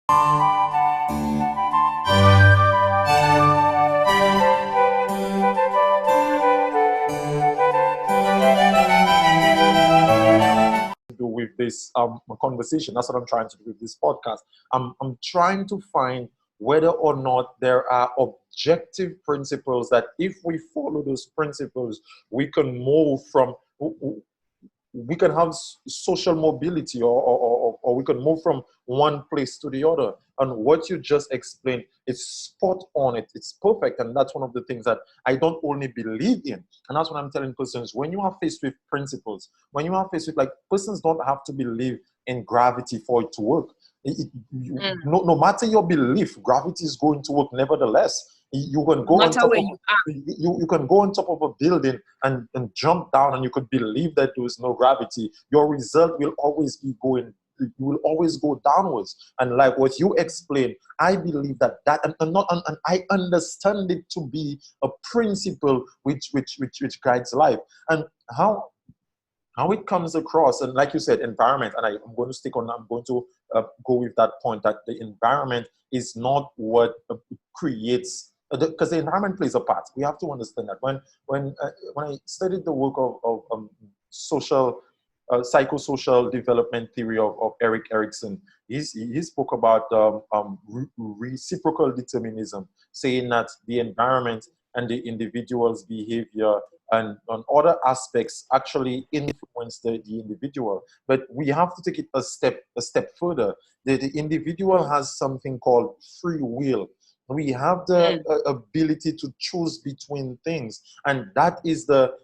Do with this conversation. That's what I'm trying to do with this podcast. I'm trying to find whether or not there are objective principles that if we follow those principles, we can move from, we can have social mobility, or we can move from one place to the other. And what you just explained is spot on. It's perfect. And that's one of the things that I don't only believe in. And that's what I'm telling persons. When you are faced with principles, when you are faced with, like, persons don't have to believe in gravity for it to work. No matter your belief, gravity is going to work nevertheless. You can go on top of, you can go on top of a building and jump down, and you could believe that there is no gravity. Your result will always be going, you will always go downwards. And like what you explained, I believe that and I understand it to be a principle which guides life. And how it comes across, and like you said, environment, and I'm going to stick on, I'm going to go with that point, that the environment is not what creates, because the environment plays a part. We have to understand that. When I studied the work of social, psychosocial development theory of Erik Erikson, he spoke about reciprocal determinism, saying that the environment and the individual's behavior and on other aspects actually influence the individual. But we have to take it a step further. The individual has something called free will. We have the ability to choose between things, and that is the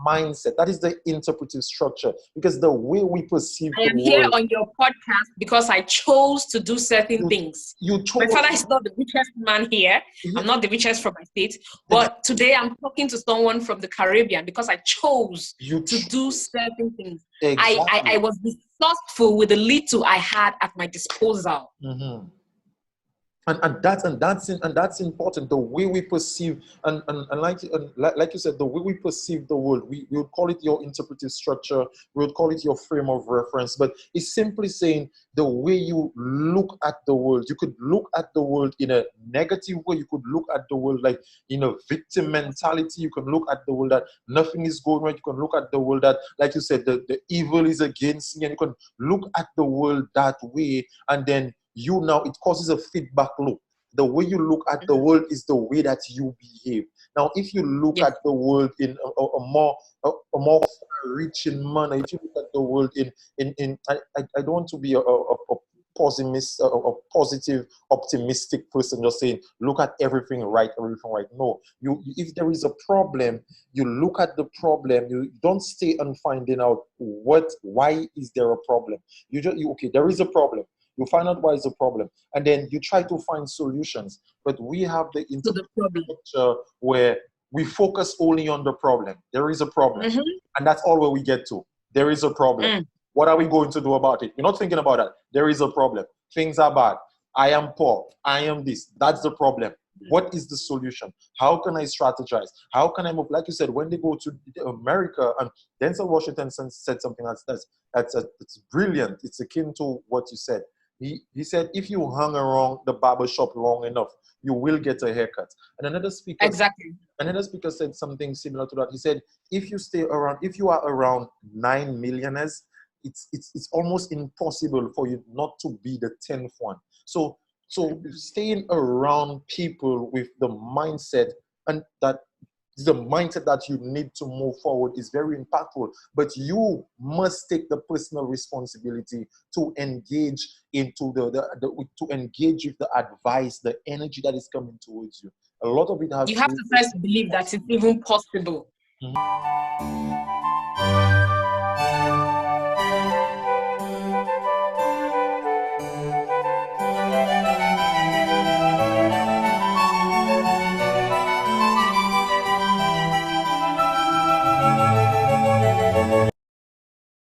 mindset. That is the interpretive structure, because the way we perceive I am here on your podcast because I chose to do certain things. My father is not the richest man here. I'm not the richest from my state, but today I'm talking to someone from the Caribbean because I chose to do certain things. I was resourceful with the little I had at my disposal. Mm-hmm. And that's important. The way we perceive, and like you said, the way we perceive the world, we would call it your interpretive structure, we would call it your frame of reference, but it's simply saying the way you look at the world. You could look at the world in a negative way. You could look at the world like in a victim mentality. You can look at the world that nothing is going right. You can look at the world that, like you said, the evil is against me, and you can look at the world that way, and then it causes a feedback loop. The way you look at the world is the way that you behave. Now, if you look at the world in a more reaching manner, if you look at the world I don't want to be a pessimist, a positive, optimistic person, just saying, look at everything right. No, if there is a problem, you look at the problem. You don't stay on finding out why is there a problem. Okay, there is a problem. You find out why it's a problem, and then you try to find solutions. But we have the interpretation where we focus only on the problem. There is a problem, and that's all where we get to. There is a problem. What are we going to do about it? You're not thinking about that. There is a problem. Things are bad. I am poor. I am this. That's the problem. What is the solution? How can I strategize? How can I move? Like you said, when they go to America, and Denzel Washington said something that's brilliant. It's akin to what you said. He said, if you hang around the barber shop long enough, you will get a haircut. And another speaker said something similar to that. He said, if you are around 9 millionaires, it's almost impossible for you not to be the 10th one. So staying around people with the mindset that you need to move forward is very impactful. But you must take the personal responsibility to engage into to engage with the advice, the energy that is coming towards you. A lot of it has. You have to first believe that it's even possible. Mm-hmm.